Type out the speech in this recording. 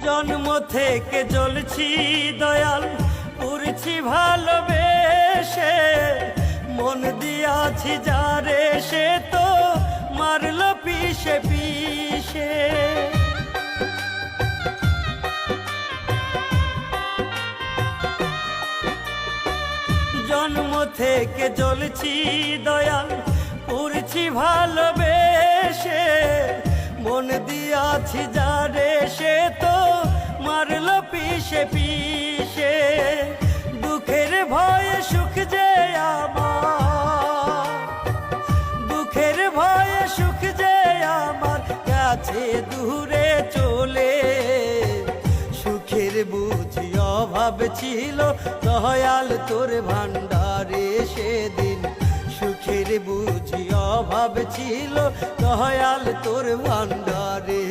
জন্ম থেকে জ্বলছি দয়াল, পুরছি ভালোবেসে, মন দিয়াছি যারে সে তো মারল পিষে পিষে। জন্ম থেকে জ্বলছি দয়াল, পুরছি ভালোবেসে, মন দিয়াছি যারে সে তো মারল পিষে পিষে। দুঃখের ভয়ে সুখ যে আমার, দুঃখের ভয়ে সুখ যে আমার কাছে দূরে চলে। সুখের বুঝি অভাব ছিল দয়াল তোর ভান্ডারে সেদিন, সুখের বুঝি অভাব ছিল দয়াল তোর ভান্ডারে।